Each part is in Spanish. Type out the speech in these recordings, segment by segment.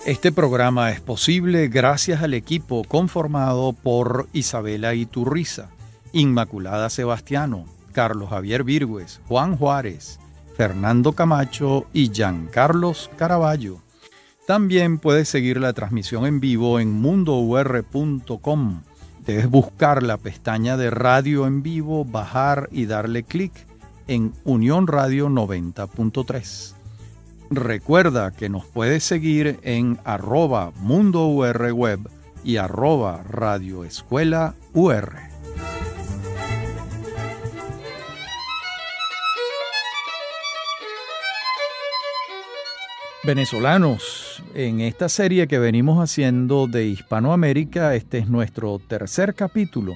Este programa es posible gracias al equipo conformado por Isabela Iturriza, Inmaculada Sebastiano, Carlos Javier Virgües, Juan Juárez, Fernando Camacho y Giancarlos Caraballo. También puedes seguir la transmisión en vivo en mundour.com. Debes buscar la pestaña de Radio en Vivo, bajar y darle clic en Unión Radio 90.3. Recuerda que nos puedes seguir en @mundourweb y @radioescuelaur. Venezolanos, en esta serie que venimos haciendo de Hispanoamérica, este es nuestro tercer capítulo,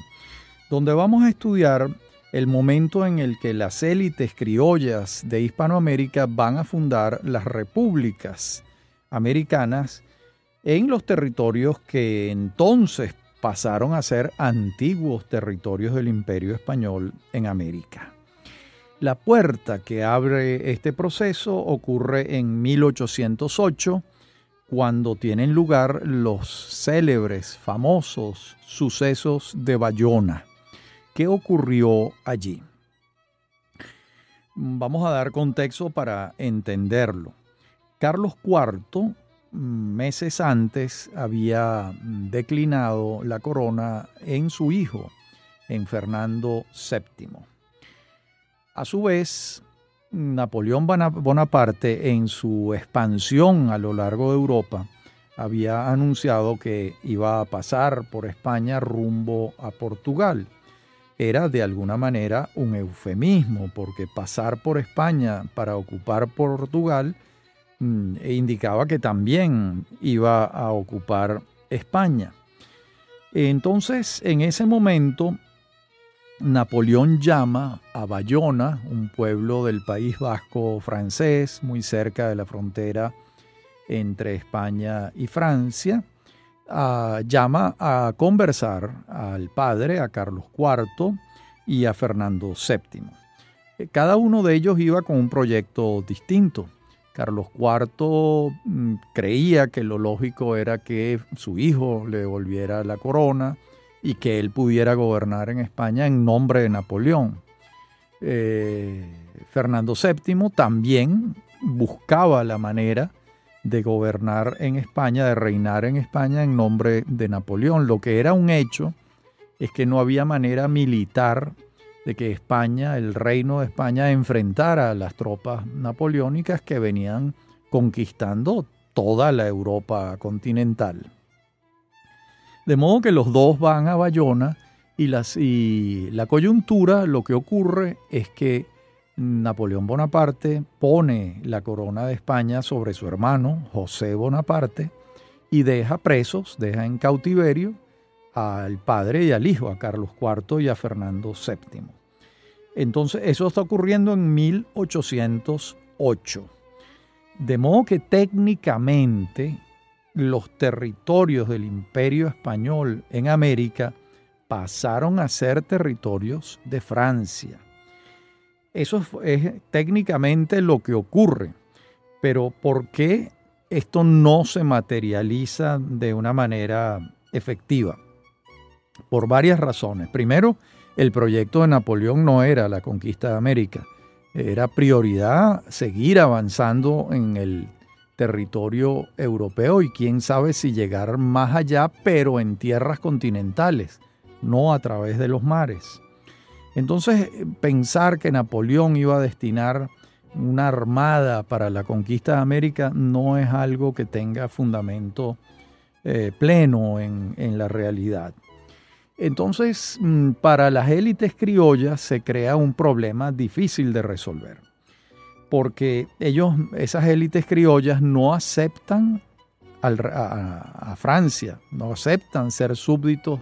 donde vamos a estudiar el momento en el que las élites criollas de Hispanoamérica van a fundar las repúblicas americanas en los territorios que entonces pasaron a ser antiguos territorios del Imperio Español en América. La puerta que abre este proceso ocurre en 1808, cuando tienen lugar los célebres, famosos sucesos de Bayona. ¿Qué ocurrió allí? Vamos a dar contexto para entenderlo. Carlos IV, meses antes, había declinado la corona en su hijo, en Fernando VII. A su vez, Napoleón Bonaparte, en su expansión a lo largo de Europa, había anunciado que iba a pasar por España rumbo a Portugal. Era de alguna manera un eufemismo, porque pasar por España para ocupar Portugal indicaba que también iba a ocupar España. Entonces, en ese momento, Napoleón llama a Bayona, un pueblo del País Vasco francés, muy cerca de la frontera entre España y Francia, llama a conversar al padre, a Carlos IV y a Fernando VII. Cada uno de ellos iba con un proyecto distinto. Carlos IV creía que lo lógico era que su hijo le devolviera la corona y que él pudiera gobernar en España en nombre de Napoleón. Fernando VII también buscaba la manera de gobernar en España, de reinar en España en nombre de Napoleón. Lo que era un hecho es que no había manera militar de que España, el reino de España, enfrentara a las tropas napoleónicas que venían conquistando toda la Europa continental. De modo que los dos van a Bayona y la coyuntura, lo que ocurre es que Napoleón Bonaparte pone la corona de España sobre su hermano José Bonaparte y deja presos, deja en cautiverio al padre y al hijo, a Carlos IV y a Fernando VII. Entonces eso está ocurriendo en 1808. De modo que técnicamente los territorios del Imperio Español en América pasaron a ser territorios de Francia. Eso es técnicamente lo que ocurre, pero ¿por qué esto no se materializa de una manera efectiva? Por varias razones. Primero, el proyecto de Napoleón no era la conquista de América, era prioridad seguir avanzando en el territorio europeo y quién sabe si llegar más allá, pero en tierras continentales, no a través de los mares. Entonces, pensar que Napoleón iba a destinar una armada para la conquista de América no es algo que tenga fundamento pleno en la realidad. Entonces, para las élites criollas se crea un problema difícil de resolver, porque esas élites criollas no aceptan a Francia, no aceptan ser súbditos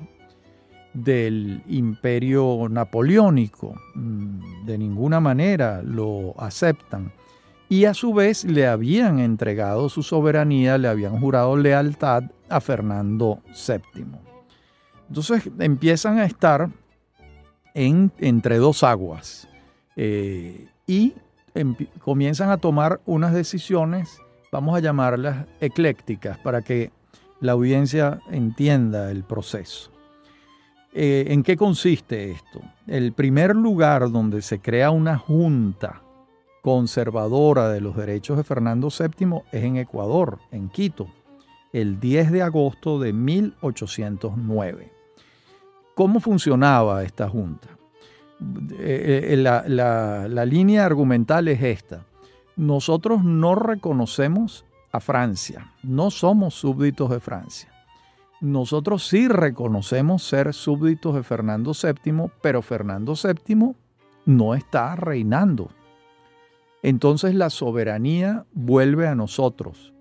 del imperio napoleónico, de ninguna manera lo aceptan, y a su vez le habían entregado su soberanía, le habían jurado lealtad a Fernando VII. Entonces empiezan a estar entre dos aguas y comienzan a tomar unas decisiones vamos a llamarlas eclécticas para que la audiencia entienda el proceso. ¿En qué consiste esto? El primer lugar donde se crea una junta conservadora de los derechos de Fernando VII es en Ecuador, en Quito, el 10 de agosto de 1809. ¿Cómo funcionaba esta junta? La línea argumental es esta. Nosotros no reconocemos a Francia, no somos súbditos de Francia. Nosotros sí reconocemos ser súbditos de Fernando VII, pero Fernando VII no está reinando. Entonces la soberanía vuelve a nosotros.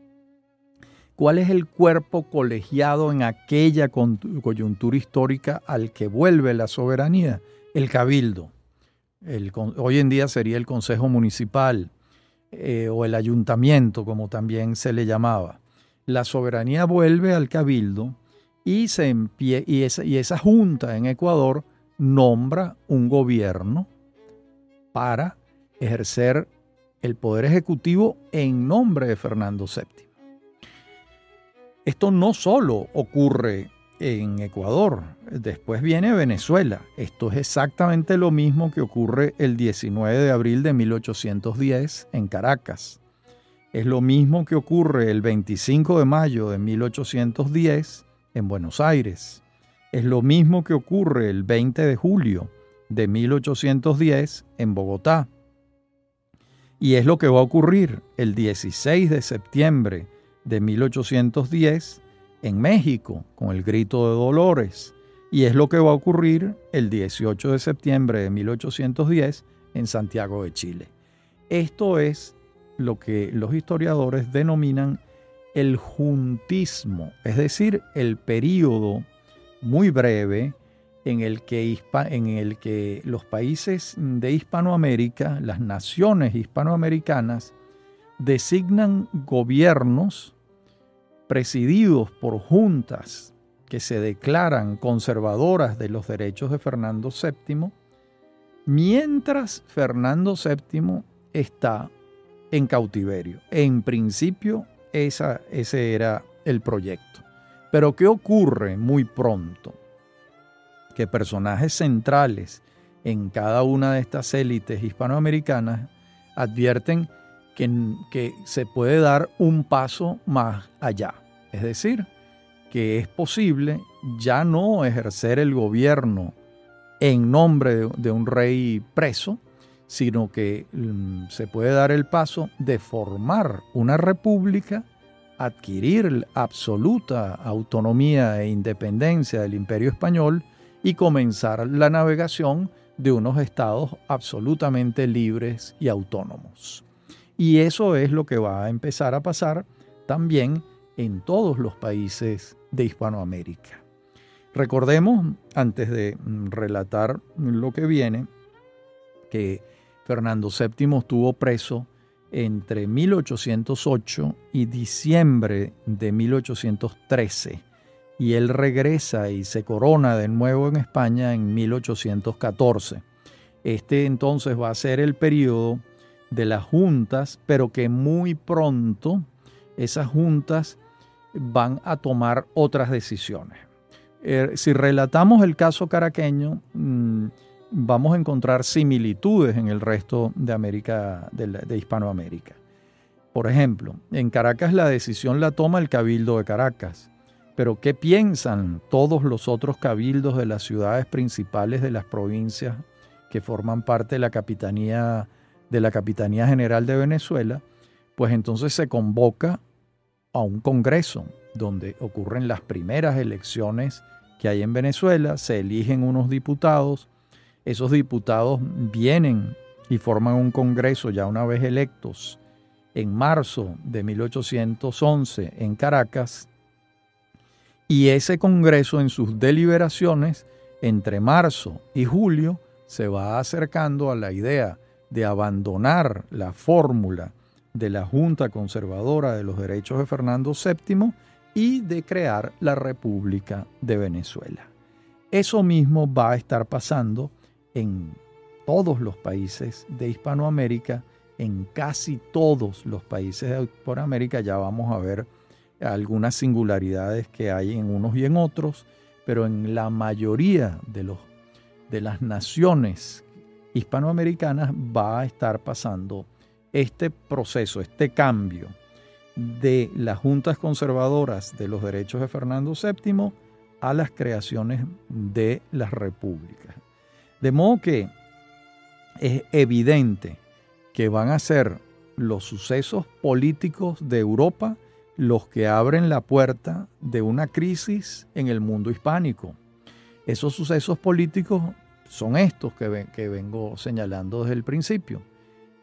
¿Cuál es el cuerpo colegiado en aquella coyuntura histórica al que vuelve la soberanía? El cabildo. Hoy en día sería el Consejo Municipal o el Ayuntamiento, como también se le llamaba. La soberanía vuelve al cabildo y esa junta en Ecuador nombra un gobierno para ejercer el poder ejecutivo en nombre de Fernando VII. Esto no solo ocurre en Ecuador, después viene Venezuela. Esto es exactamente lo mismo que ocurre el 19 de abril de 1810 en Caracas. Es lo mismo que ocurre el 25 de mayo de 1810 en Buenos Aires. Es lo mismo que ocurre el 20 de julio de 1810 en Bogotá. Y es lo que va a ocurrir el 16 de septiembre de 1810 en México con el Grito de Dolores. Y es lo que va a ocurrir el 18 de septiembre de 1810 en Santiago de Chile. Esto es lo que los historiadores denominan el juntismo, es decir, el período muy breve en el que los países de Hispanoamérica, las naciones hispanoamericanas, designan gobiernos presididos por juntas que se declaran conservadoras de los derechos de Fernando VII, mientras Fernando VII está en cautiverio. En principio, ese era el proyecto. Pero ¿qué ocurre muy pronto? Que personajes centrales en cada una de estas élites hispanoamericanas advierten que se puede dar un paso más allá. Es decir, que es posible ya no ejercer el gobierno en nombre de un rey preso, sino que se puede dar el paso de formar una república, adquirir absoluta autonomía e independencia del Imperio Español y comenzar la navegación de unos estados absolutamente libres y autónomos. Y eso es lo que va a empezar a pasar también en todos los países de Hispanoamérica. Recordemos, antes de relatar lo que viene, que Fernando VII estuvo preso entre 1808 y diciembre de 1813, y él regresa y se corona de nuevo en España en 1814. Este entonces va a ser el periodo de las juntas, pero que muy pronto esas juntas van a tomar otras decisiones. Si relatamos el caso caraqueño, vamos a encontrar similitudes en el resto de América, de Hispanoamérica. Por ejemplo, en Caracas la decisión la toma el Cabildo de Caracas, pero ¿qué piensan todos los otros cabildos de las ciudades principales de las provincias que forman parte de la Capitanía General de Venezuela? Pues entonces se convoca a un congreso donde ocurren las primeras elecciones que hay en Venezuela, se eligen unos diputados, esos diputados vienen y forman un congreso ya una vez electos en marzo de 1811 en Caracas, y ese congreso en sus deliberaciones entre marzo y julio se va acercando a la idea de abandonar la fórmula de la Junta Conservadora de los Derechos de Fernando VII y de crear la República de Venezuela. Eso mismo va a estar pasando en todos los países de Hispanoamérica en casi todos los países por América. Ya vamos a ver algunas singularidades que hay en unos y en otros, pero en la mayoría de las naciones hispanoamericanas va a estar pasando este proceso, este cambio de las juntas conservadoras de los derechos de Fernando VII a las creaciones de las repúblicas. De modo que es evidente que van a ser los sucesos políticos de Europa los que abren la puerta de una crisis en el mundo hispánico. Esos sucesos políticos son estos que vengo señalando desde el principio: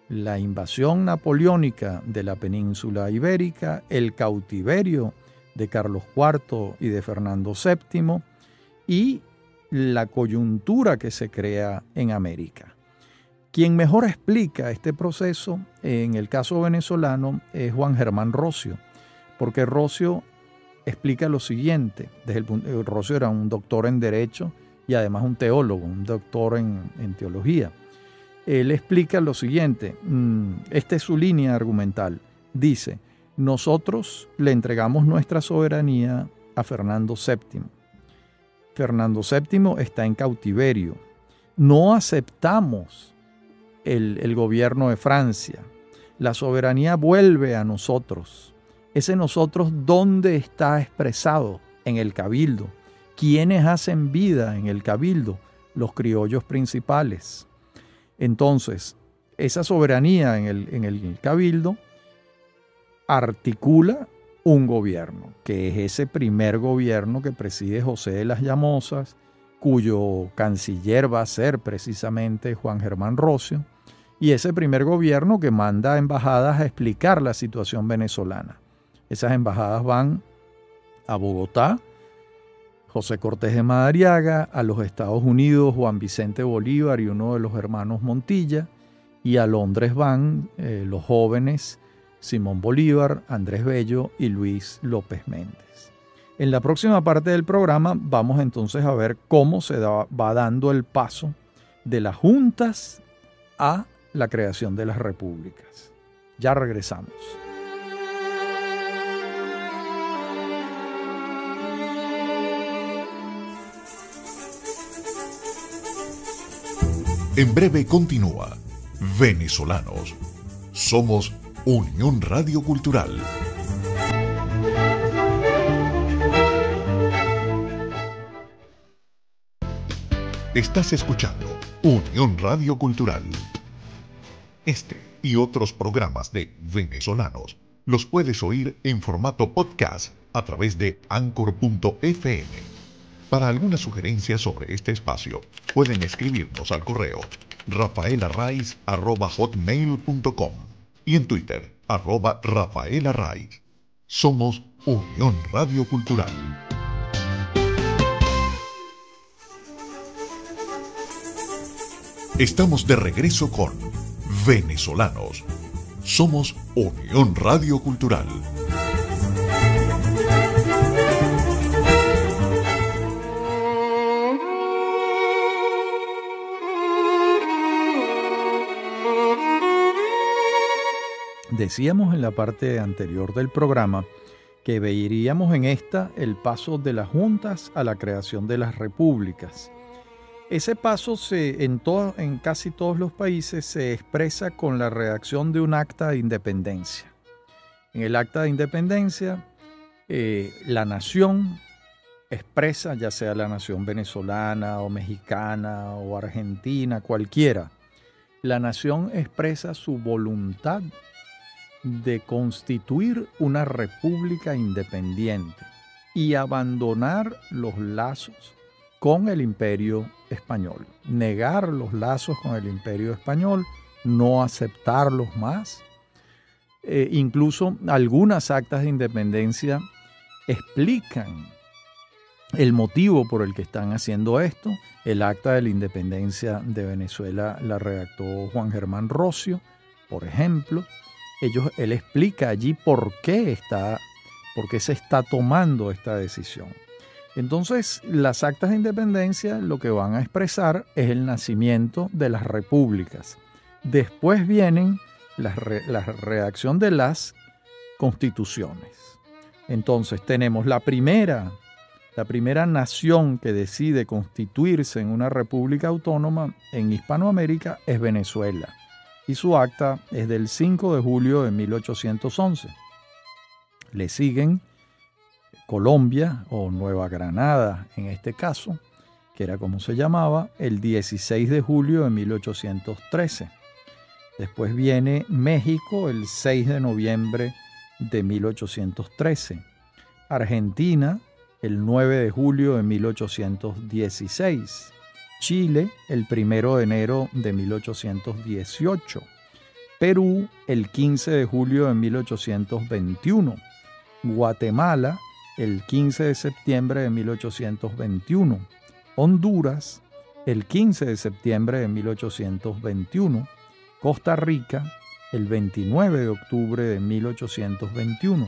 la invasión napoleónica de la península ibérica, el cautiverio de Carlos IV y de Fernando VII y la coyuntura que se crea en América. Quien mejor explica este proceso en el caso venezolano es Juan Germán Rocio, porque Rocio explica lo siguiente. Rocio era un doctor en Derecho y además un teólogo, un doctor en teología. Él explica lo siguiente, esta es su línea argumental. Dice: nosotros le entregamos nuestra soberanía a Fernando VII. Fernando VII está en cautiverio. No aceptamos el gobierno de Francia. La soberanía vuelve a nosotros. Ese nosotros, ¿dónde está expresado? En el cabildo. ¿Quiénes hacen vida en el cabildo? Los criollos principales. Entonces, esa soberanía en el cabildo articula un gobierno, que es ese primer gobierno que preside José de las Llamosas, cuyo canciller va a ser precisamente Juan Germán Rocio, y ese primer gobierno que manda embajadas a explicar la situación venezolana. Esas embajadas van a Bogotá, José Cortés de Madariaga, a los Estados Unidos, Juan Vicente Bolívar y uno de los hermanos Montilla, y a Londres van los jóvenes Simón Bolívar, Andrés Bello y Luis López Méndez. En la próxima parte del programa vamos entonces a ver cómo se va dando el paso de las juntas a la creación de las repúblicas. Ya regresamos. En breve continúa Venezolanos. Somos Unión Radio Cultural. Estás escuchando Unión Radio Cultural. Este y otros programas de Venezolanos los puedes oír en formato podcast a través de Anchor.fm. Para alguna sugerencia sobre este espacio, pueden escribirnos al correo rafaelarraiz@hotmail.com y en Twitter @rafaelarraiz. Somos Unión Radio Cultural. Estamos de regreso con Venezolanos. Somos Unión Radio Cultural. Decíamos en la parte anterior del programa que veríamos en esta el paso de las juntas a la creación de las repúblicas. Ese paso en casi todos los países se expresa con la redacción de un acta de independencia. En el acta de independencia, la nación expresa, ya sea la nación venezolana o mexicana o argentina, cualquiera, la nación expresa su voluntad de constituir una república independiente y abandonar los lazos con el Imperio Español, negar los lazos con el Imperio Español, no aceptarlos más. Incluso algunas actas de independencia explican el motivo por el que están haciendo esto. El acta de la independencia de Venezuela la redactó Juan Germán Rocio, por ejemplo. Él explica allí por qué se está tomando esta decisión. Entonces, las actas de independencia lo que van a expresar es el nacimiento de las repúblicas. Después vienen la redacción de las constituciones. Entonces tenemos la primera nación que decide constituirse en una república autónoma en Hispanoamérica es Venezuela, y su acta es del 5 de julio de 1811. Le siguen Colombia, o Nueva Granada en este caso, que era como se llamaba, el 16 de julio de 1813. Después viene México el 6 de noviembre de 1813. Argentina el 9 de julio de 1816. Chile el 1 de enero de 1818. Perú el 15 de julio de 1821. Guatemala el 15 de septiembre de 1821. Honduras el 15 de septiembre de 1821. Costa Rica el 29 de octubre de 1821.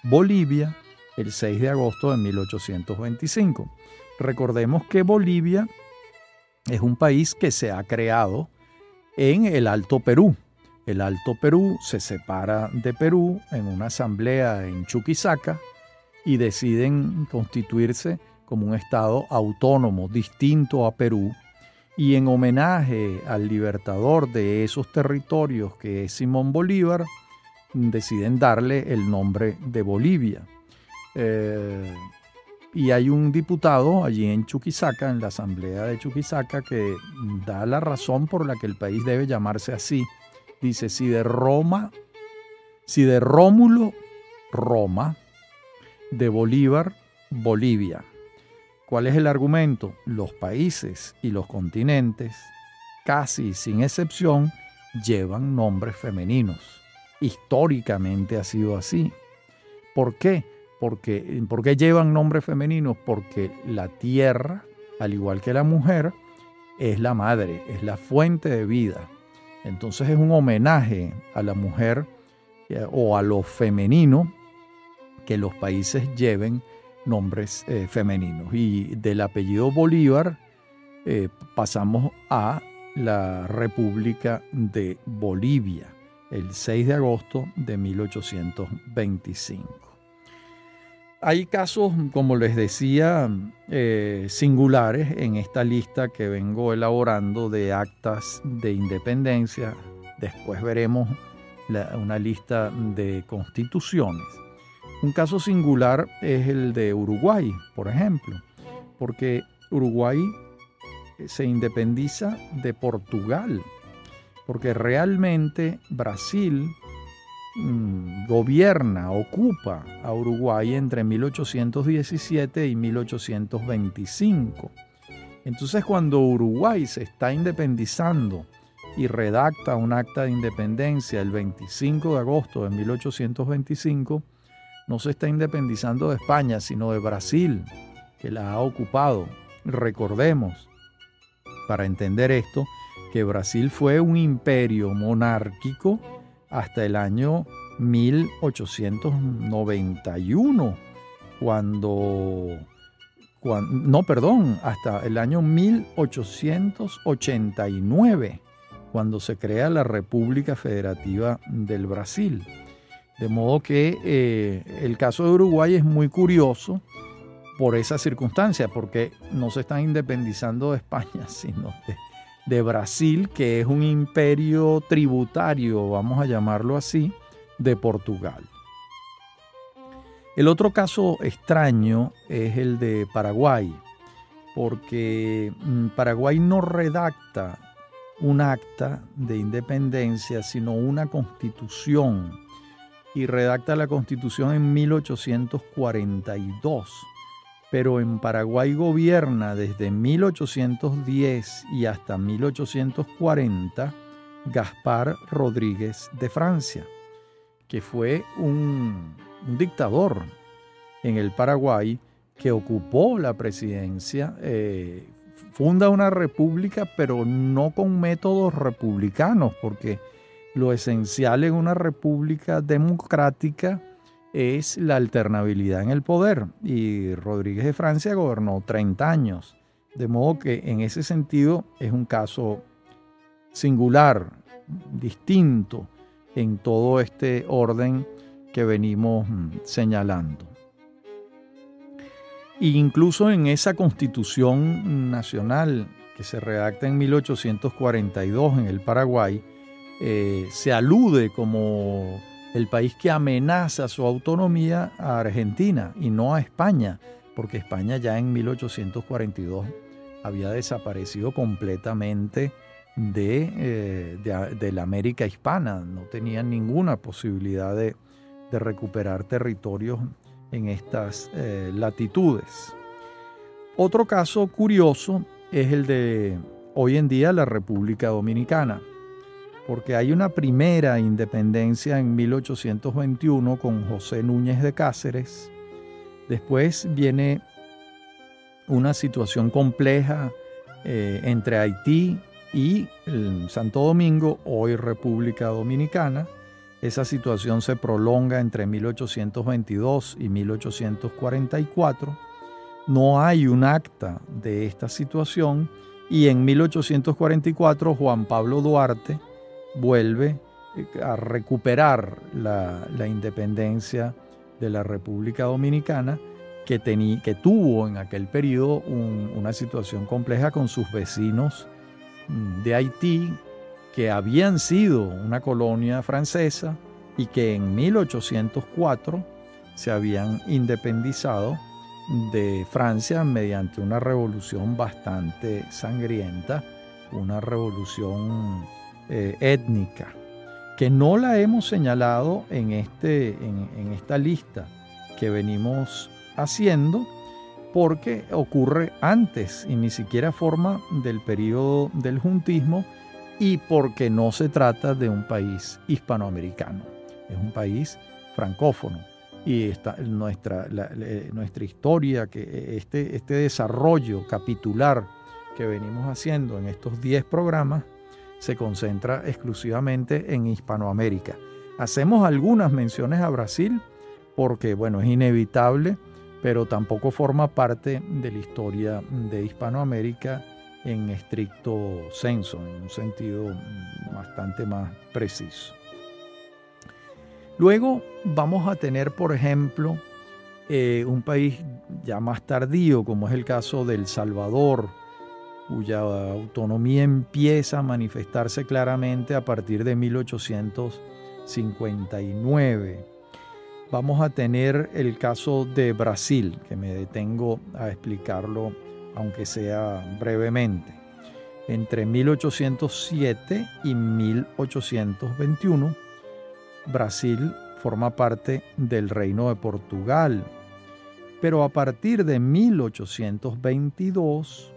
Bolivia el 6 de agosto de 1825. Recordemos que Bolivia es un país que se ha creado en el Alto Perú. El Alto Perú se separa de Perú en una asamblea en Chuquisaca y deciden constituirse como un estado autónomo distinto a Perú, y en homenaje al libertador de esos territorios, que es Simón Bolívar, deciden darle el nombre de Bolivia. Y hay un diputado allí en Chuquisaca, en la asamblea de Chuquisaca, que da la razón por la que el país debe llamarse así. Dice: si de Rómulo, Roma, de Bolívar, Bolivia. ¿Cuál es el argumento? Los países y los continentes, casi sin excepción, llevan nombres femeninos. Históricamente ha sido así. ¿Por qué? ¿Por qué llevan nombres femeninos? Porque la tierra, al igual que la mujer, es la madre, es la fuente de vida. Entonces es un homenaje a la mujer o a lo femenino que los países lleven nombres femeninos. Y del apellido Bolívar pasamos a la República de Bolivia, el 6 de agosto de 1825. Hay casos, como les decía, singulares en esta lista que vengo elaborando de actas de independencia. Después veremos una lista de constituciones. Un caso singular es el de Uruguay, por ejemplo, porque Uruguay se independiza de Portugal, porque realmente Brasil ocupa a Uruguay entre 1817 y 1825. Entonces, cuando Uruguay se está independizando y redacta un acta de independencia el 25 de agosto de 1825, no se está independizando de España, sino de Brasil, que la ha ocupado. Recordemos, para entender esto, que Brasil fue un imperio monárquico hasta el año 1891, hasta el año 1889, cuando se crea la República Federativa del Brasil. De modo que el caso de Uruguay es muy curioso por esa circunstancia, porque no se están independizando de España, sino de Brasil, que es un imperio tributario, vamos a llamarlo así, de Portugal. El otro caso extraño es el de Paraguay, porque Paraguay no redacta un acta de independencia, sino una constitución, y redacta la constitución en 1842. Pero en Paraguay gobierna desde 1810 y hasta 1840 Gaspar Rodríguez de Francia, que fue un dictador en el Paraguay que ocupó la presidencia, funda una república, pero no con métodos republicanos, porque lo esencial en una república democrática es la alternabilidad en el poder, y Rodríguez de Francia gobernó 30 años, de modo que en ese sentido es un caso singular, distinto, en todo este orden que venimos señalando. E incluso en esa Constitución Nacional que se redacta en 1842 en el Paraguay, se alude como el país que amenaza su autonomía a Argentina y no a España, porque España ya en 1842 había desaparecido completamente de la América hispana. No tenían ninguna posibilidad de recuperar territorios en estas latitudes. Otro caso curioso es el de hoy en día la República Dominicana, porque hay una primera independencia en 1821 con José Núñez de Cáceres. Después viene una situación compleja entre Haití y Santo Domingo, hoy República Dominicana. Esa situación se prolonga entre 1822 y 1844. No hay un acta de esta situación y en 1844 Juan Pablo Duarte vuelve a recuperar la independencia de la República Dominicana, que tuvo en aquel periodo una situación compleja con sus vecinos de Haití, que habían sido una colonia francesa y que en 1804 se habían independizado de Francia mediante una revolución bastante sangrienta, una revolución étnica, que no la hemos señalado en esta lista que venimos haciendo, porque ocurre antes y ni siquiera forma del periodo del juntismo, y porque no se trata de un país hispanoamericano, es un país francófono. Y nuestra historia, que este desarrollo capitular que venimos haciendo en estos 10 programas, se concentra exclusivamente en Hispanoamérica. Hacemos algunas menciones a Brasil porque, bueno, es inevitable, pero tampoco forma parte de la historia de Hispanoamérica en estricto senso, en un sentido bastante más preciso. Luego vamos a tener, por ejemplo, un país ya más tardío, como es el caso de El Salvador, cuya autonomía empieza a manifestarse claramente a partir de 1859. Vamos a tener el caso de Brasil, que me detengo a explicarlo, aunque sea brevemente. Entre 1807 y 1821, Brasil forma parte del Reino de Portugal, pero a partir de 1822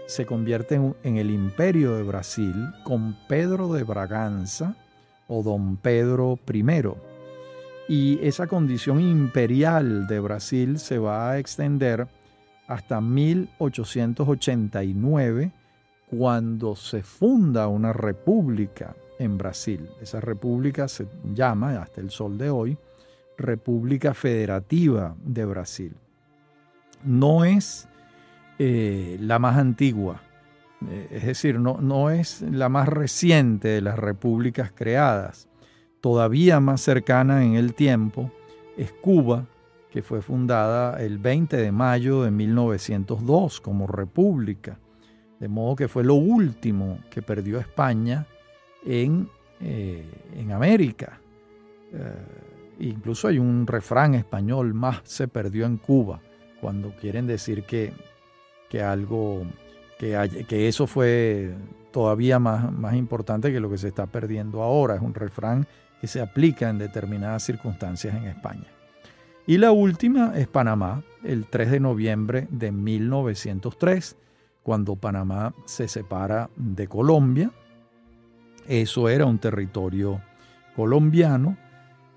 se convierte en el Imperio de Brasil con Pedro de Braganza o Don Pedro I. Y esa condición imperial de Brasil se va a extender hasta 1889, cuando se funda una república en Brasil. Esa república se llama, hasta el sol de hoy, República Federativa de Brasil. No es la más antigua, es decir, no es la más reciente de las repúblicas creadas. Todavía más cercana en el tiempo es Cuba, que fue fundada el 20 de mayo de 1902 como república. De modo que fue lo último que perdió España en América. Incluso hay un refrán español: más se perdió en Cuba, cuando quieren decir que eso fue todavía más importante que lo que se está perdiendo ahora. Es un refrán que se aplica en determinadas circunstancias en España. Y la última es Panamá, el 3 de noviembre de 1903, cuando Panamá se separa de Colombia. Eso era un territorio colombiano.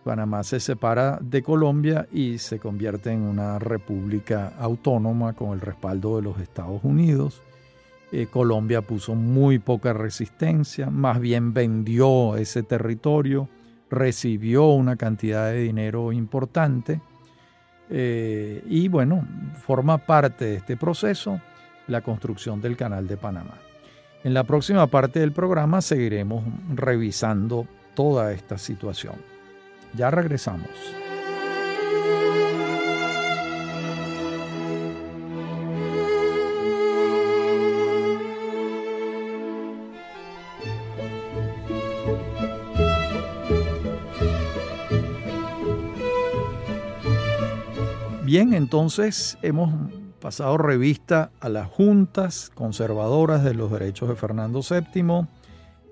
Panamá se separa de Colombia y se convierte en una república autónoma con el respaldo de los Estados Unidos. Colombia puso muy poca resistencia, más bien vendió ese territorio, recibió una cantidad de dinero importante y bueno, forma parte de este proceso la construcción del Canal de Panamá. En la próxima parte del programa seguiremos revisando toda esta situación. Ya regresamos. Bien, entonces hemos pasado revista a las juntas conservadoras de los derechos de Fernando VII,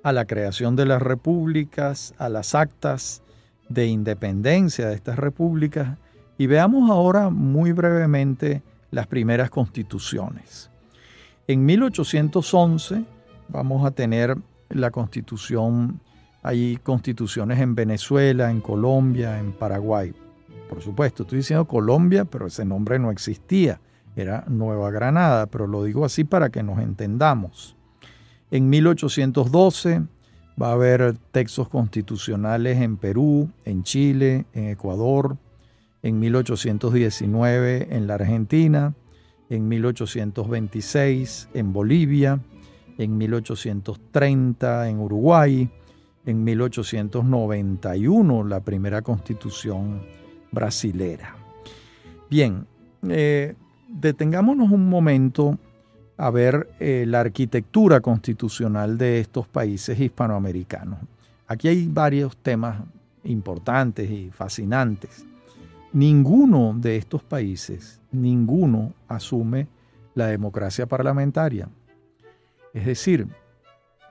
a la creación de las repúblicas, a las actas de independencia de estas repúblicas, y veamos ahora muy brevemente las primeras constituciones. En 1811 vamos a tener la constitución, hay constituciones en Venezuela, en Colombia, en Paraguay. Por supuesto, estoy diciendo Colombia, pero ese nombre no existía, era Nueva Granada, pero lo digo así para que nos entendamos. En 1812 va a haber textos constitucionales en Perú, en Chile, en Ecuador, en 1819 en la Argentina, en 1826 en Bolivia, en 1830 en Uruguay, en 1891 la primera constitución brasilera. Bien, detengámonos un momento a ver la arquitectura constitucional de estos países hispanoamericanos. Aquí hay varios temas importantes y fascinantes. Ninguno de estos países, ninguno asume la democracia parlamentaria. Es decir,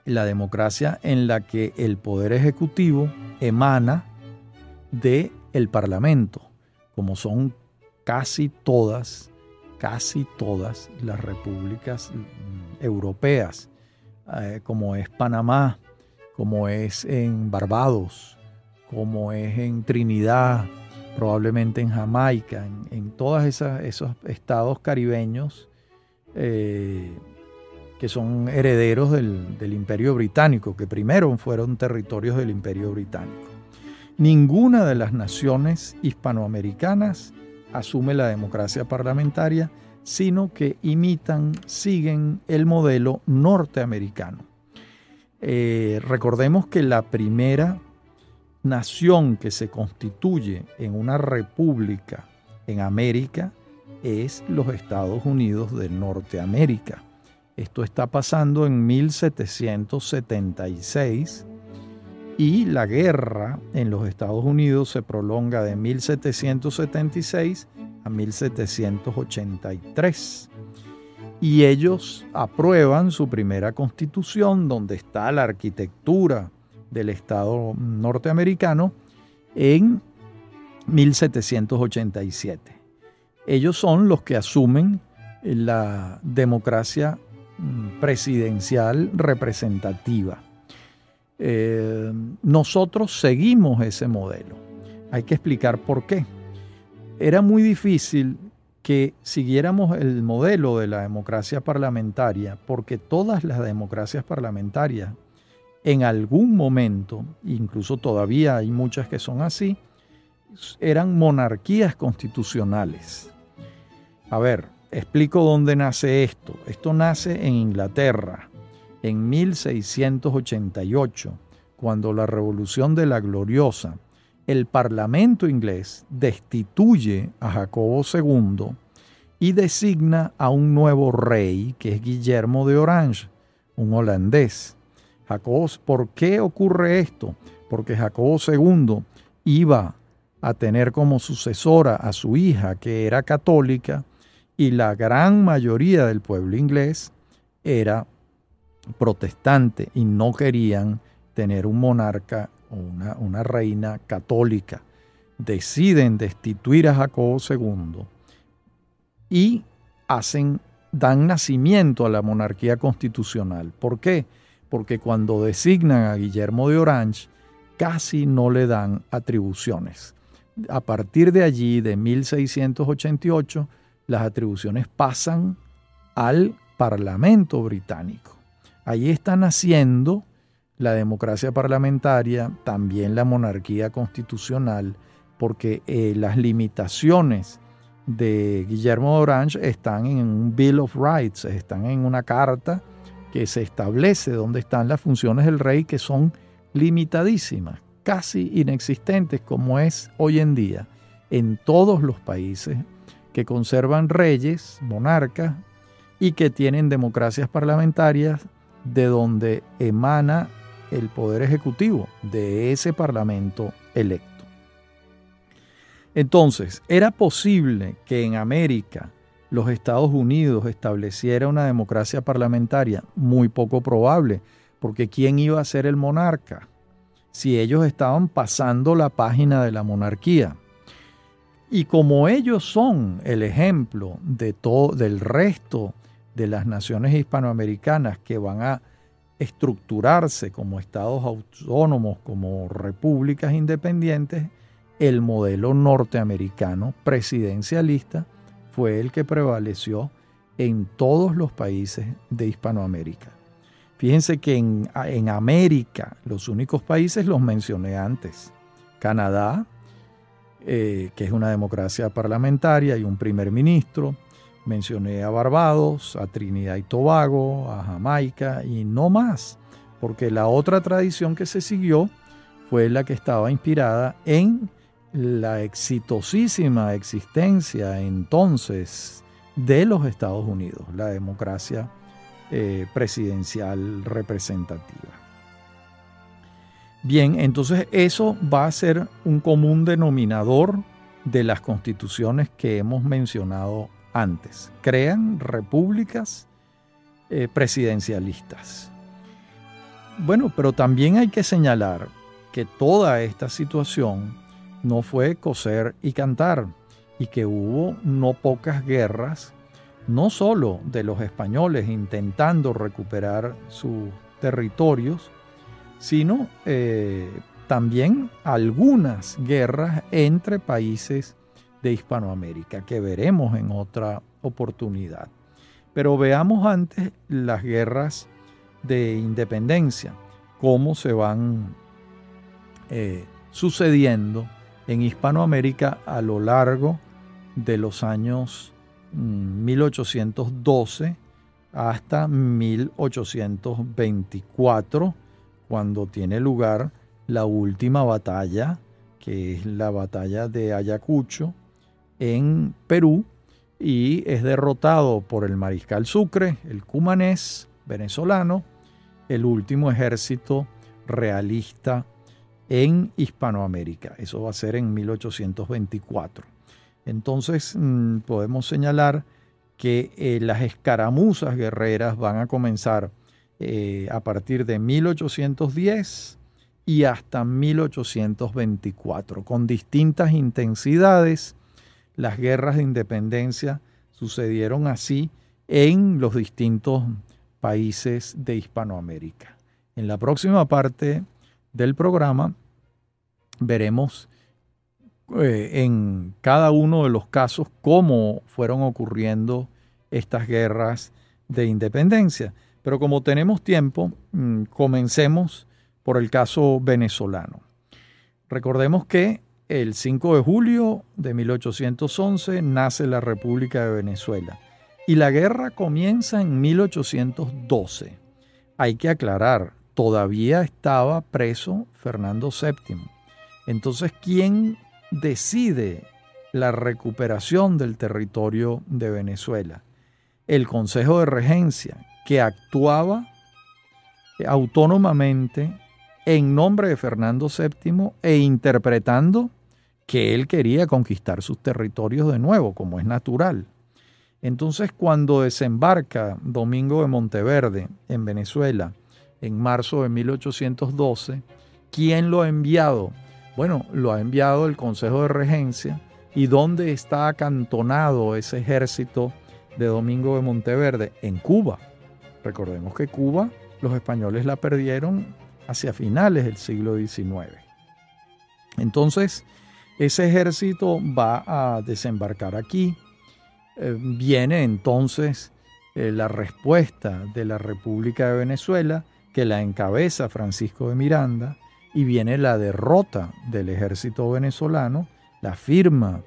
la democracia en la que el poder ejecutivo emana del Parlamento, como son casi todas las repúblicas europeas, como es Panamá, como es en Barbados, como es en Trinidad, probablemente en Jamaica, en todos esos estados caribeños que son herederos del Imperio Británico, que primero fueron territorios del Imperio Británico. Ninguna de las naciones hispanoamericanas asume la democracia parlamentaria, sino que siguen el modelo norteamericano. Recordemos que la primera nación que se constituye en una república en América es los Estados Unidos de Norteamérica. Esto está pasando en 1776 y la guerra en los Estados Unidos se prolonga de 1776 a 1783. Y ellos aprueban su primera constitución, donde está la arquitectura del Estado norteamericano, en 1787. Ellos son los que asumen la democracia presidencial representativa. Nosotros seguimos ese modelo. Hay que explicar por qué. Era muy difícil que siguiéramos el modelo de la democracia parlamentaria, porque todas las democracias parlamentarias en algún momento, incluso todavía hay muchas que son así, eran monarquías constitucionales. A ver, explico dónde nace esto. Esto nace en Inglaterra, en 1688, cuando la Revolución de la Gloriosa, el Parlamento inglés destituye a Jacobo II y designa a un nuevo rey, que es Guillermo de Orange, un holandés. ¿Por qué ocurre esto? Porque Jacobo II iba a tener como sucesora a su hija, que era católica, y la gran mayoría del pueblo inglés era protestante y no querían tener un monarca o una reina católica. Deciden destituir a Jacobo II y dan nacimiento a la monarquía constitucional. ¿Por qué? Porque cuando designan a Guillermo de Orange, casi no le dan atribuciones. A partir de allí, de 1688, las atribuciones pasan al Parlamento británico. Ahí está naciendo la democracia parlamentaria, también la monarquía constitucional, porque las limitaciones de Guillermo de Orange están en un Bill of Rights, están en una carta que se establece dónde están las funciones del rey, que son limitadísimas. casi inexistentes como es hoy en día en todos los países que conservan reyes, monarcas y que tienen democracias parlamentarias de donde emana el poder ejecutivo de ese parlamento electo. Entonces, ¿era posible que en América los Estados Unidos estableciera una democracia parlamentaria? Muy poco probable, porque ¿quién iba a ser el monarca si ellos estaban pasando la página de la monarquía? Y como ellos son el ejemplo del resto de las naciones hispanoamericanas que van a estructurarse como estados autónomos, como repúblicas independientes, el modelo norteamericano presidencialista fue el que prevaleció en todos los países de Hispanoamérica. Fíjense que en América los únicos países los mencioné antes. Canadá, que es una democracia parlamentaria y un primer ministro. Mencioné a Barbados, a Trinidad y Tobago, a Jamaica y no más, porque la otra tradición que se siguió fue la que estaba inspirada en la exitosísima existencia entonces de los Estados Unidos, la democracia presidencial representativa. Bien, entonces eso va a ser un común denominador de las constituciones que hemos mencionado antes. Crean repúblicas presidencialistas. Bueno, pero también hay que señalar que toda esta situación no fue coser y cantar, y que hubo no pocas guerras, no solo de los españoles intentando recuperar sus territorios, sino también algunas guerras entre países de Hispanoamérica, que veremos en otra oportunidad. Pero veamos antes las guerras de independencia, cómo se van sucediendo en Hispanoamérica a lo largo de los años 1812 hasta 1824, cuando tiene lugar la última batalla, que es la batalla de Ayacucho en Perú, y es derrotado por el mariscal Sucre, el cumanés venezolano, el último ejército realista en Hispanoamérica. Eso va a ser en 1824. Entonces podemos señalar que las escaramuzas guerreras van a comenzar a partir de 1810 y hasta 1824, con distintas intensidades. Las guerras de independencia sucedieron así en los distintos países de Hispanoamérica. En la próxima parte del programa veremos en cada uno de los casos cómo fueron ocurriendo estas guerras de independencia. Pero como tenemos tiempo, comencemos por el caso venezolano. Recordemos que el 5 de julio de 1811 nace la República de Venezuela y la guerra comienza en 1812. Hay que aclarar, todavía estaba preso Fernando VII. Entonces, ¿quién decide la recuperación del territorio de Venezuela? El Consejo de Regencia, que actuaba autónomamente en nombre de Fernando VII e interpretando que él quería conquistar sus territorios de nuevo, como es natural. Entonces, cuando desembarca Domingo de Monteverde en Venezuela en marzo de 1812, ¿quién lo ha enviado? Bueno, lo ha enviado el Consejo de Regencia. ¿Y dónde está acantonado ese ejército de Domingo de Monteverde? En Cuba. Recordemos que Cuba, los españoles la perdieron hacia finales del siglo XIX. Entonces, ese ejército va a desembarcar aquí. Viene entonces la respuesta de la República de Venezuela, que la encabeza Francisco de Miranda, y viene la derrota del ejército venezolano, la firma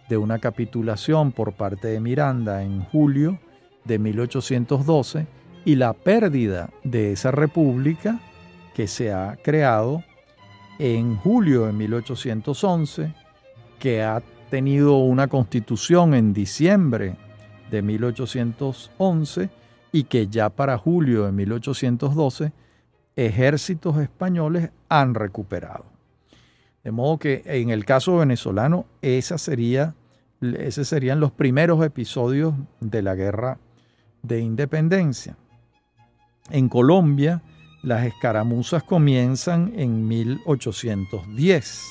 de una capitulación por parte de Miranda en julio de 1812 y la pérdida de esa república que se ha creado en julio de 1811, que ha tenido una constitución en diciembre de 1811 y que ya para julio de 1812 ejércitos españoles han recuperado. De modo que en el caso venezolano, esos serían los primeros episodios de la guerra de independencia. En Colombia, las escaramuzas comienzan en 1810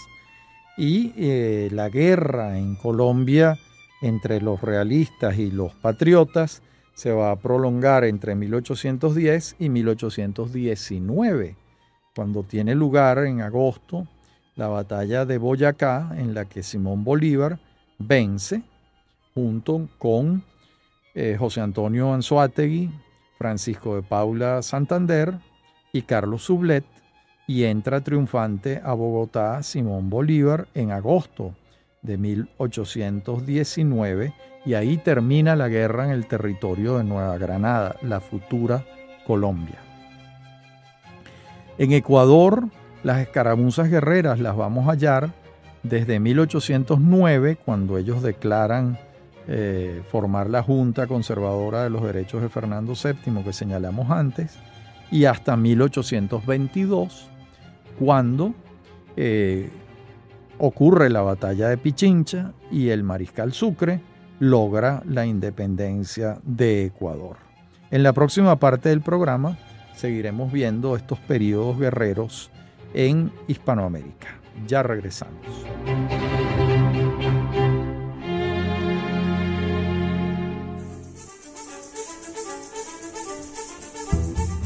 y la guerra en Colombia entre los realistas y los patriotas se va a prolongar entre 1810 y 1819, cuando tiene lugar en agosto la batalla de Boyacá, en la que Simón Bolívar vence junto con José Antonio Anzoátegui, Francisco de Paula Santander y Carlos Sublet, y entra triunfante a Bogotá Simón Bolívar en agosto de 1819, y ahí termina la guerra en el territorio de Nueva Granada, la futura Colombia. En Ecuador, las escaramuzas guerreras las vamos a hallar desde 1809, cuando ellos declaran formar la Junta Conservadora de los Derechos de Fernando VII, que señalamos antes, y hasta 1822, cuando ocurre la batalla de Pichincha y el mariscal Sucre logra la independencia de Ecuador. En la próxima parte del programa seguiremos viendo estos periodos guerreros en Hispanoamérica. Ya regresamos.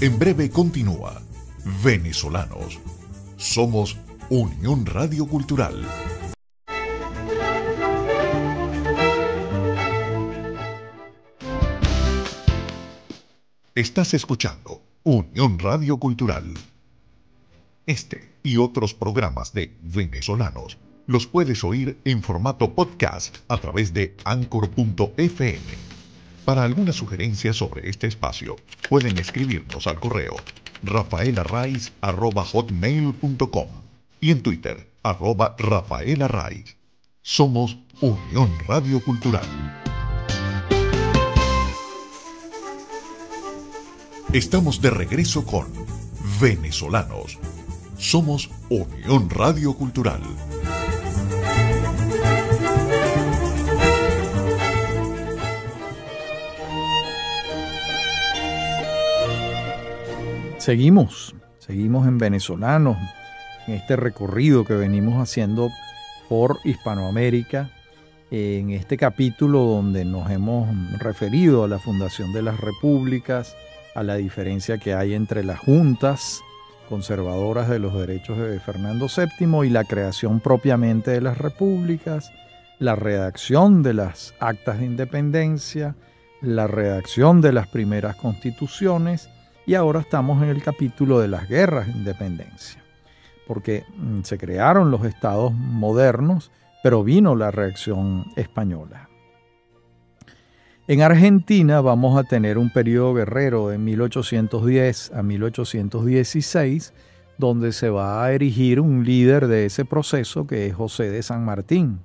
En breve continúa Venezolanos. Somos Unión Radio Cultural. Estás escuchando Unión Radio Cultural. Este y otros programas de Venezolanos los puedes oír en formato podcast a través de Anchor.fm. Para alguna sugerencia sobre este espacio, pueden escribirnos al correo rafaelarraiz@hotmail.com y en Twitter @rafaelarraiz. Somos Unión Radio Cultural. Estamos de regreso con Venezolanos. Somos Unión Radio Cultural. Seguimos en Venezolanos, en este recorrido que venimos haciendo por Hispanoamérica, en este capítulo donde nos hemos referido a la fundación de las repúblicas, a la diferencia que hay entre las juntas conservadoras de los derechos de Fernando VII y la creación propiamente de las repúblicas, la redacción de las actas de independencia, la redacción de las primeras constituciones, y ahora estamos en el capítulo de las guerras de independencia, porque se crearon los estados modernos, pero vino la reacción española. En Argentina vamos a tener un periodo guerrero de 1810 a 1816, donde se va a erigir un líder de ese proceso, que es José de San Martín,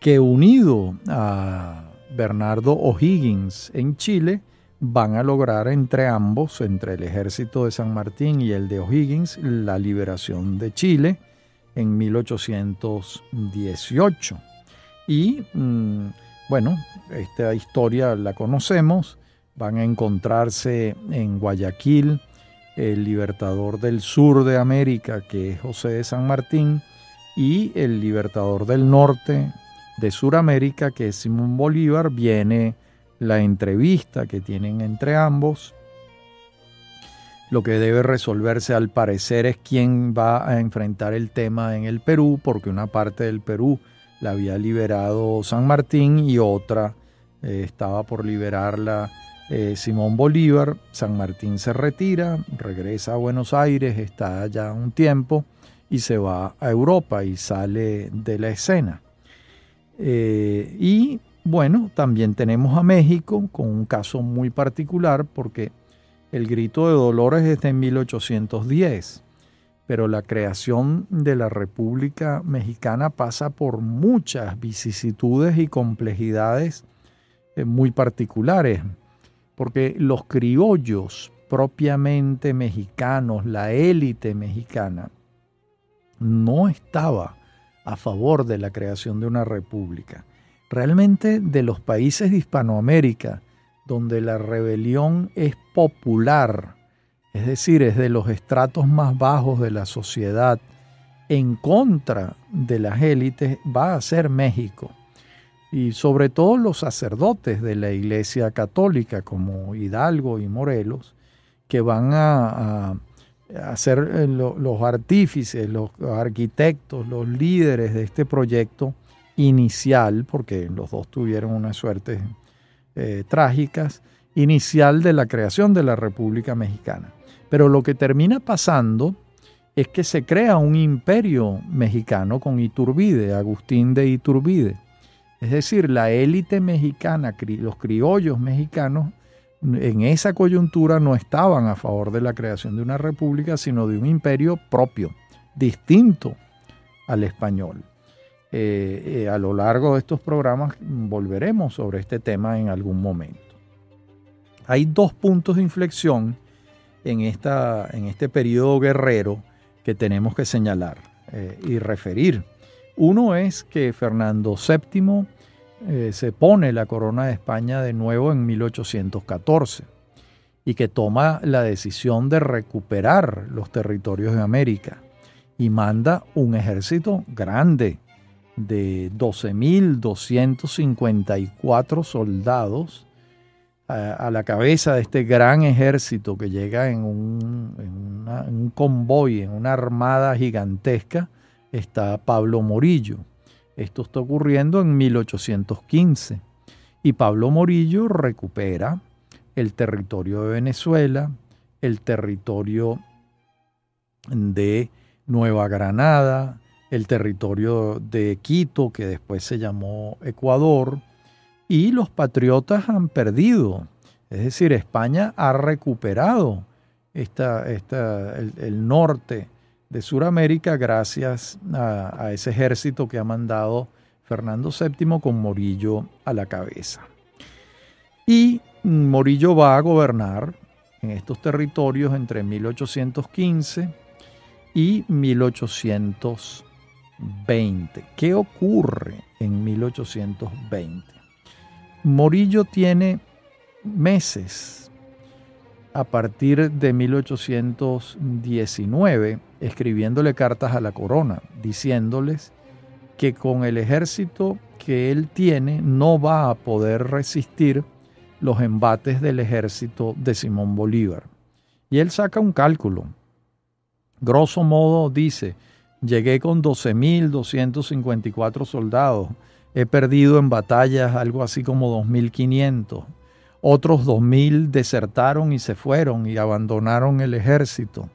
que unido a Bernardo O'Higgins en Chile, van a lograr entre ambos, entre el ejército de San Martín y el de O'Higgins, la liberación de Chile en 1818. Y bueno, esta historia la conocemos. Van a encontrarse en Guayaquil el libertador del sur de América, que es José de San Martín, y el libertador del norte de Suramérica, que es Simón Bolívar. Viene la entrevista que tienen entre ambos. Lo que debe resolverse al parecer es quién va a enfrentar el tema en el Perú, porque una parte del Perú la había liberado San Martín y otra estaba por liberarla Simón Bolívar. San Martín se retira, regresa a Buenos Aires, está allá un tiempo y se va a Europa y sale de la escena. Y bueno, también tenemos a México con un caso muy particular, porque el grito de Dolores es de 1810 pero la creación de la República Mexicana pasa por muchas vicisitudes y complejidades muy particulares, porque los criollos propiamente mexicanos, la élite mexicana, no estaba a favor de la creación de una república. Realmente, de los países de Hispanoamérica, donde la rebelión es popular, es decir, es de los estratos más bajos de la sociedad, en contra de las élites, va a ser México. Y sobre todo los sacerdotes de la Iglesia Católica, como Hidalgo y Morelos, que van a ser los artífices, los arquitectos, los líderes de este proyecto inicial, porque los dos tuvieron unas suertes trágicas, inicial de la creación de la República Mexicana. Pero lo que termina pasando es que se crea un imperio mexicano con Iturbide, Agustín de Iturbide. Es decir, la élite mexicana, los criollos mexicanos, en esa coyuntura no estaban a favor de la creación de una república, sino de un imperio propio, distinto al español. A lo largo de estos programas volveremos sobre este tema en algún momento. Hay dos puntos de inflexión en este periodo guerrero que tenemos que señalar y referir. Uno es que Fernando VII se pone la corona de España de nuevo en 1814 y que toma la decisión de recuperar los territorios de América y manda un ejército grande de 12.254 soldados a la cabeza de este gran ejército que llega en un convoy, en una armada gigantesca. Está Pablo Morillo. Esto está ocurriendo en 1815 y Pablo Morillo recupera el territorio de Venezuela, el territorio de Nueva Granada, el territorio de Quito, que después se llamó Ecuador, y los patriotas han perdido. Es decir, España ha recuperado el norte de Sudamérica gracias a ese ejército que ha mandado Fernando VII con Morillo a la cabeza. Y Morillo va a gobernar en estos territorios entre 1815 y 1820. ¿Qué ocurre en 1820? Morillo tiene meses a partir de 1819 escribiéndole cartas a la corona, diciéndoles que con el ejército que él tiene no va a poder resistir los embates del ejército de Simón Bolívar. Y él saca un cálculo. Grosso modo dice, llegué con 12.254 soldados, he perdido en batallas algo así como 2.500. Otros 2.000 desertaron y se fueron y abandonaron el ejército.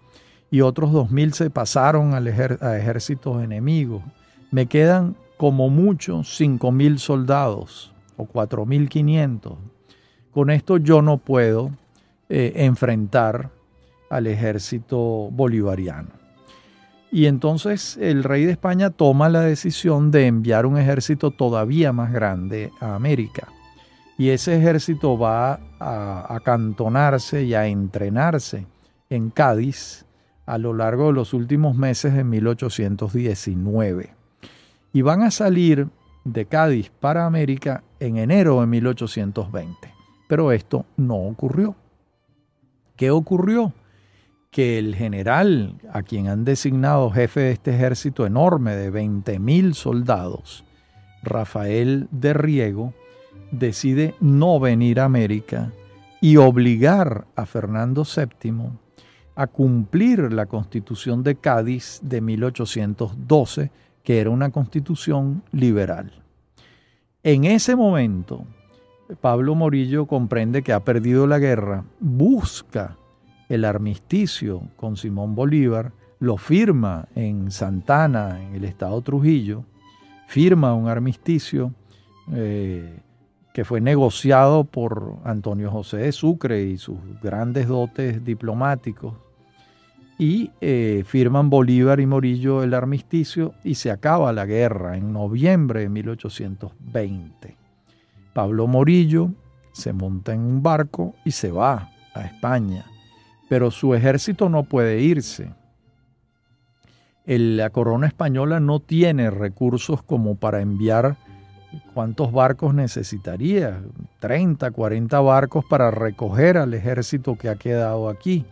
Y otros 2.000 se pasaron a ejércitos enemigos. Me quedan como mucho 5.000 soldados o 4.500. Con esto yo no puedo enfrentar al ejército bolivariano. Y entonces el rey de España toma la decisión de enviar un ejército todavía más grande a América. Y ese ejército va a acantonarse y a entrenarse en Cádiz a lo largo de los últimos meses de 1819. Y van a salir de Cádiz para América en enero de 1820. Pero esto no ocurrió. ¿Qué ocurrió? Que el general, a quien han designado jefe de este ejército enorme de 20.000 soldados, Rafael de Riego, decide no venir a América y obligar a Fernando VII a cumplir la Constitución de Cádiz de 1812, que era una constitución liberal. En ese momento, Pablo Morillo comprende que ha perdido la guerra, busca el armisticio con Simón Bolívar, lo firma en Santana, en el estado Trujillo, firma un armisticio que fue negociado por Antonio José de Sucre y sus grandes dotes diplomáticos, y firman Bolívar y Morillo el armisticio y se acaba la guerra en noviembre de 1820. Pablo Morillo se monta en un barco y se va a España, pero su ejército no puede irse. La corona española no tiene recursos como para enviar. ¿Cuántos barcos necesitaría? 30, 40 barcos para recoger al ejército que ha quedado aquí.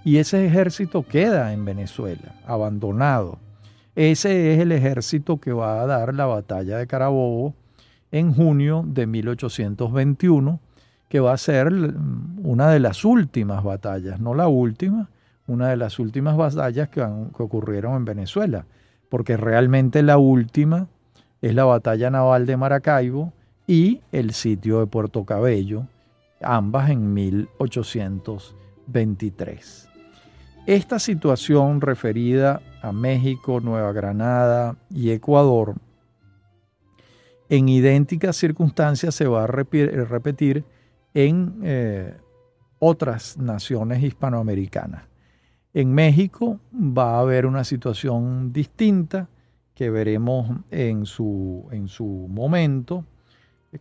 Y ese ejército queda en Venezuela, abandonado. Ese es el ejército que va a dar la batalla de Carabobo en junio de 1821, que va a ser una de las últimas batallas, no la última, una de las últimas batallas que ocurrieron en Venezuela, porque realmente la última es la batalla naval de Maracaibo y el sitio de Puerto Cabello, ambas en 1823. Esta situación referida a México, Nueva Granada y Ecuador, en idénticas circunstancias se va a repetir en otras naciones hispanoamericanas. En México va a haber una situación distinta que veremos en su momento,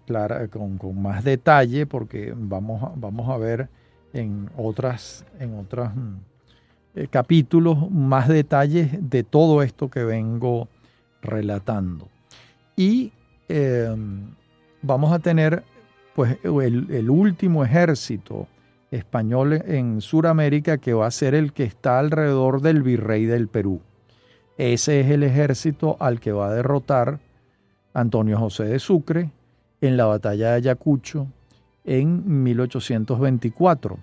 clara, con más detalle, porque vamos a ver en otros capítulos más detalles de todo esto que vengo relatando. Y vamos a tener pues el último ejército español en Sudamérica, que va a ser el que está alrededor del virrey del Perú. Ese es el ejército al que va a derrotar Antonio José de Sucre en la batalla de Ayacucho en 1824,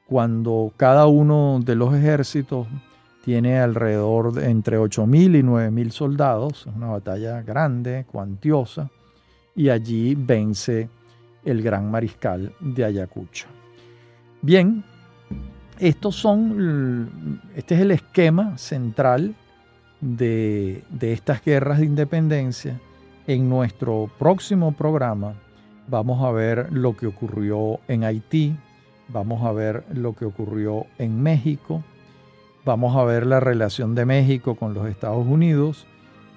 cuando cada uno de los ejércitos tiene alrededor de entre 8.000 y 9.000 soldados. Es una batalla grande, cuantiosa, y allí vence el gran mariscal de Ayacucho. Bien, este es el esquema central de estas guerras de independencia. En nuestro próximo programa vamos a ver lo que ocurrió en Haití, vamos a ver lo que ocurrió en México, vamos a ver la relación de México con los Estados Unidos,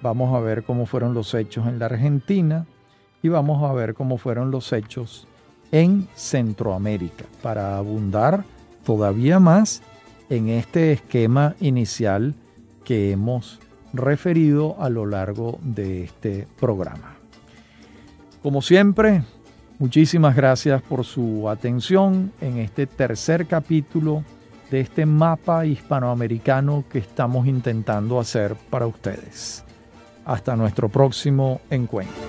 vamos a ver cómo fueron los hechos en la Argentina y vamos a ver cómo fueron los hechos en Centroamérica, para abundar todavía más en este esquema inicial que hemos referido a lo largo de este programa. Como siempre, muchísimas gracias por su atención en este tercer capítulo de este mapa hispanoamericano que estamos intentando hacer para ustedes. Hasta nuestro próximo encuentro.